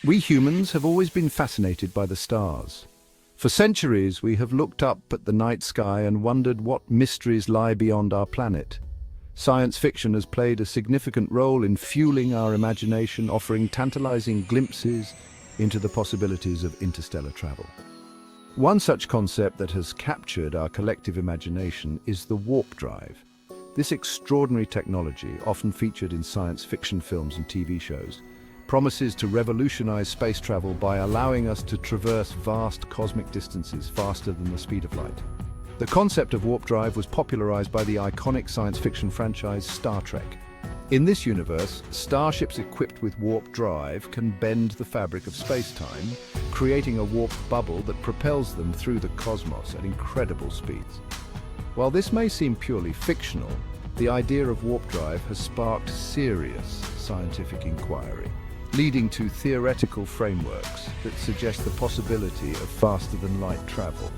We humans have always been fascinated by the stars. For centuries, we have looked up at the night sky and wondered what mysteries lie beyond our planet. Science fiction has played a significant role in fueling our imagination, offering tantalizing glimpses into the possibilities of interstellar travel. One such concept that has captured our collective imagination is the warp drive. This extraordinary technology, often featured in science fiction films and TV shows, promises to revolutionize space travel by allowing us to traverse vast cosmic distances faster than the speed of light. The concept of warp drive was popularized by the iconic science fiction franchise Star Trek. In this universe, starships equipped with warp drive can bend the fabric of space-time, creating a warp bubble that propels them through the cosmos at incredible speeds. While this may seem purely fictional, the idea of warp drive has sparked serious scientific inquiry, leading to theoretical frameworks that suggest the possibility of faster-than-light travel.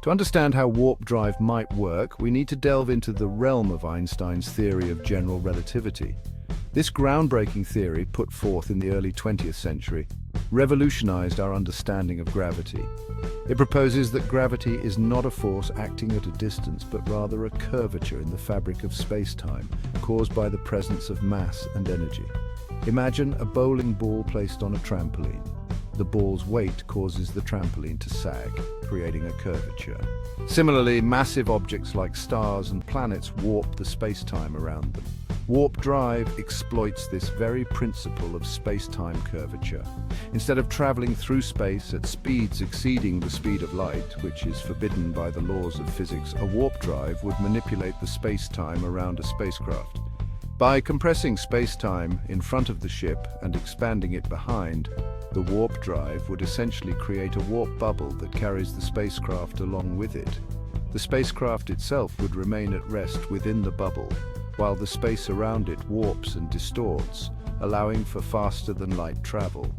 To understand how warp drive might work, we need to delve into the realm of Einstein's theory of general relativity. This groundbreaking theory, put forth in the early 20th century, revolutionized our understanding of gravity. It proposes that gravity is not a force acting at a distance, but rather a curvature in the fabric of space-time, caused by the presence of mass and energy. Imagine a bowling ball placed on a trampoline. The ball's weight causes the trampoline to sag, creating a curvature. Similarly, massive objects like stars and planets warp the space-time around them. Warp drive exploits this very principle of space-time curvature. Instead of traveling through space at speeds exceeding the speed of light, which is forbidden by the laws of physics, a warp drive would manipulate the space-time around a spacecraft. By compressing space-time in front of the ship and expanding it behind, the warp drive would essentially create a warp bubble that carries the spacecraft along with it. The spacecraft itself would remain at rest within the bubble, while the space around it warps and distorts, allowing for faster-than-light travel.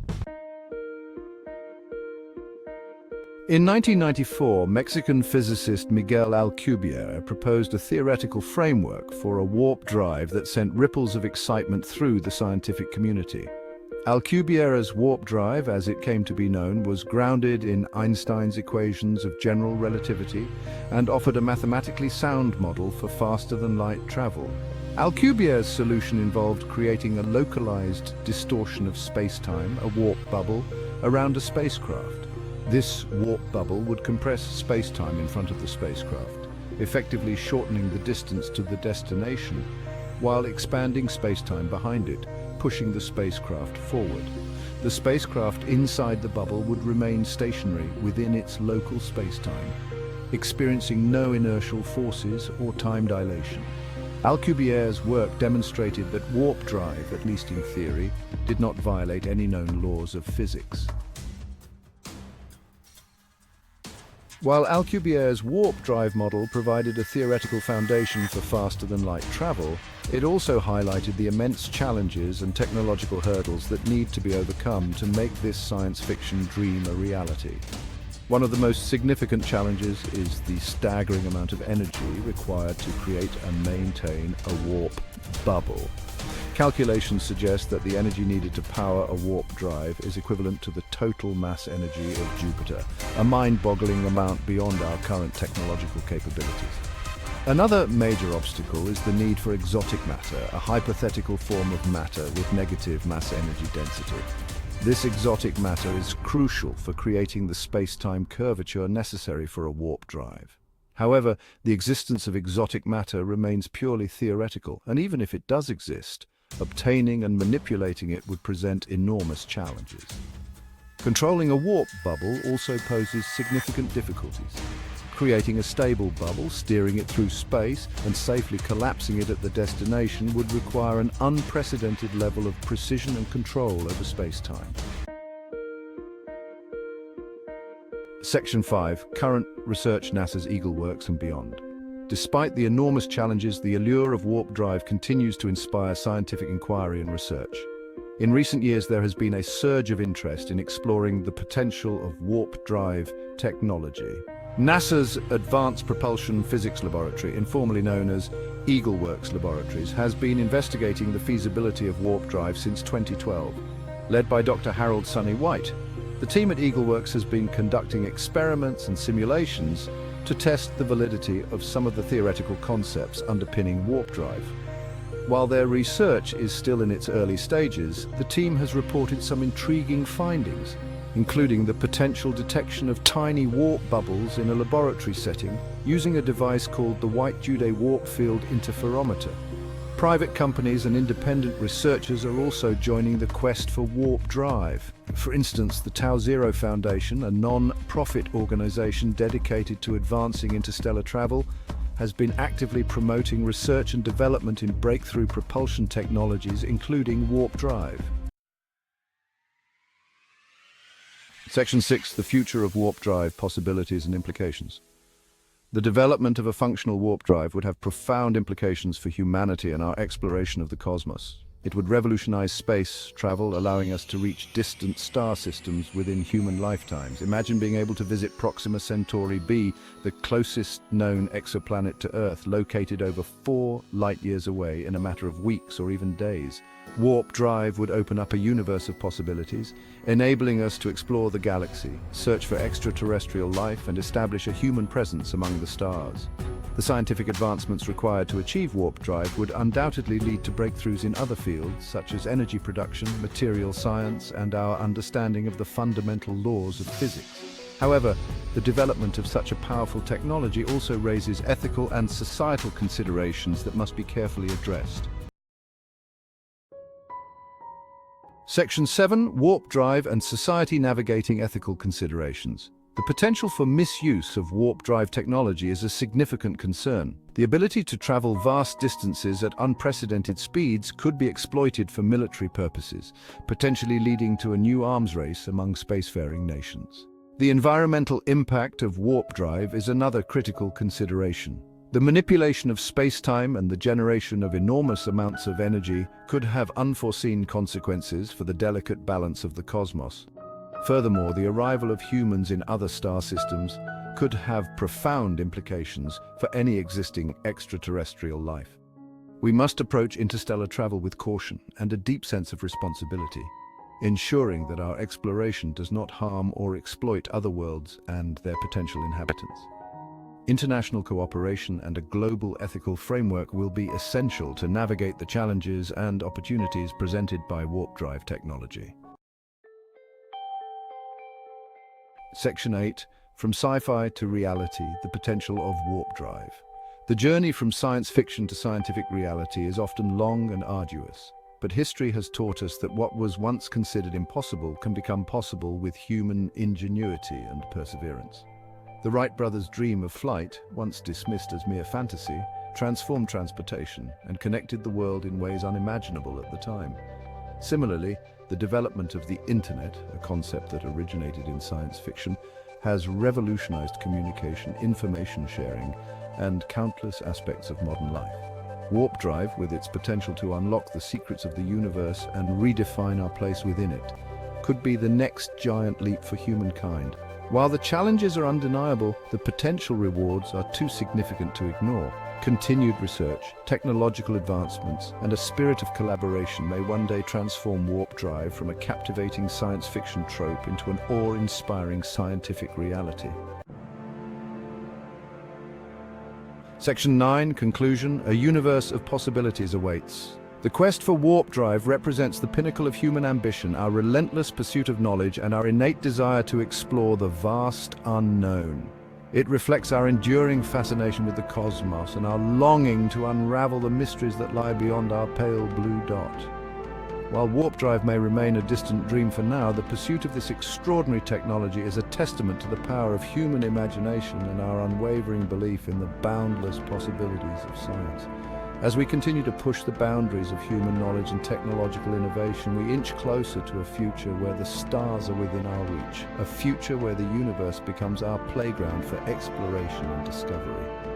In 1994, Mexican physicist Miguel Alcubierre proposed a theoretical framework for a warp drive that sent ripples of excitement through the scientific community. Alcubierre's warp drive, as it came to be known, was grounded in Einstein's equations of general relativity and offered a mathematically sound model for faster-than-light travel. Alcubierre's solution involved creating a localized distortion of space-time, a warp bubble, around a spacecraft. This warp bubble would compress space-time in front of the spacecraft, effectively shortening the distance to the destination, while expanding space-time behind it, pushing the spacecraft forward. The spacecraft inside the bubble would remain stationary within its local space-time, experiencing no inertial forces or time dilation. Alcubierre's work demonstrated that warp drive, at least in theory, did not violate any known laws of physics. While Alcubierre's warp drive model provided a theoretical foundation for faster-than-light travel, it also highlighted the immense challenges and technological hurdles that need to be overcome to make this science fiction dream a reality. One of the most significant challenges is the staggering amount of energy required to create and maintain a warp bubble. Calculations suggest that the energy needed to power a warp drive is equivalent to the total mass energy of Jupiter, a mind-boggling amount beyond our current technological capabilities. Another major obstacle is the need for exotic matter, a hypothetical form of matter with negative mass energy density. This exotic matter is crucial for creating the space-time curvature necessary for a warp drive. However, the existence of exotic matter remains purely theoretical, and even if it does exist, obtaining and manipulating it would present enormous challenges. Controlling a warp bubble also poses significant difficulties. Creating a stable bubble, steering it through space, and safely collapsing it at the destination would require an unprecedented level of precision and control over space-time. Section 5. Current research: NASA's Eagle Works and beyond. Despite the enormous challenges, the allure of warp drive continues to inspire scientific inquiry and research. In recent years, there has been a surge of interest in exploring the potential of warp drive technology. NASA's Advanced Propulsion Physics Laboratory, informally known as EagleWorks Laboratories, has been investigating the feasibility of warp drive since 2012. Led by Dr. Harold Sonny White, the team at EagleWorks has been conducting experiments and simulations to test the validity of some of the theoretical concepts underpinning warp drive. While their research is still in its early stages, the team has reported some intriguing findings, including the potential detection of tiny warp bubbles in a laboratory setting using a device called the White-Jude Warp Field Interferometer. Private companies and independent researchers are also joining the quest for warp drive. For instance, the Tau Zero Foundation, a non-profit organization dedicated to advancing interstellar travel, has been actively promoting research and development in breakthrough propulsion technologies, including warp drive. Section 6. The future of warp drive, possibilities and implications. The development of a functional warp drive would have profound implications for humanity and our exploration of the cosmos. It would revolutionize space travel, allowing us to reach distant star systems within human lifetimes. Imagine being able to visit Proxima Centauri b, the closest known exoplanet to Earth, located over 4 light-years away in a matter of weeks or even days. Warp drive would open up a universe of possibilities, enabling us to explore the galaxy, search for extraterrestrial life, and establish a human presence among the stars. The scientific advancements required to achieve warp drive would undoubtedly lead to breakthroughs in other fields, such as energy production, material science, and our understanding of the fundamental laws of physics. However, the development of such a powerful technology also raises ethical and societal considerations that must be carefully addressed. Section 7. Warp drive and society navigating ethical considerations. The potential for misuse of warp drive technology is a significant concern. The ability to travel vast distances at unprecedented speeds could be exploited for military purposes, potentially leading to a new arms race among spacefaring nations. The environmental impact of warp drive is another critical consideration. The manipulation of space-time and the generation of enormous amounts of energy could have unforeseen consequences for the delicate balance of the cosmos. Furthermore, the arrival of humans in other star systems could have profound implications for any existing extraterrestrial life. We must approach interstellar travel with caution and a deep sense of responsibility, ensuring that our exploration does not harm or exploit other worlds and their potential inhabitants. International cooperation and a global ethical framework will be essential to navigate the challenges and opportunities presented by warp drive technology. Section 8. From sci-fi to reality, the potential of warp drive. The journey from science fiction to scientific reality is often long and arduous, but history has taught us that what was once considered impossible can become possible with human ingenuity and perseverance. The Wright brothers' dream of flight, once dismissed as mere fantasy, transformed transportation and connected the world in ways unimaginable at the time. Similarly, the development of the internet, a concept that originated in science fiction, has revolutionized communication, information sharing, and countless aspects of modern life. Warp drive, with its potential to unlock the secrets of the universe and redefine our place within it, could be the next giant leap for humankind. While the challenges are undeniable, the potential rewards are too significant to ignore. Continued research, technological advancements, and a spirit of collaboration may one day transform warp drive from a captivating science fiction trope into an awe-inspiring scientific reality. Section 9. Conclusion. A universe of possibilities awaits. The quest for warp drive represents the pinnacle of human ambition, our relentless pursuit of knowledge, and our innate desire to explore the vast unknown. It reflects our enduring fascination with the cosmos and our longing to unravel the mysteries that lie beyond our pale blue dot. While warp drive may remain a distant dream for now, the pursuit of this extraordinary technology is a testament to the power of human imagination and our unwavering belief in the boundless possibilities of science. As we continue to push the boundaries of human knowledge and technological innovation, we inch closer to a future where the stars are within our reach, a future where the universe becomes our playground for exploration and discovery.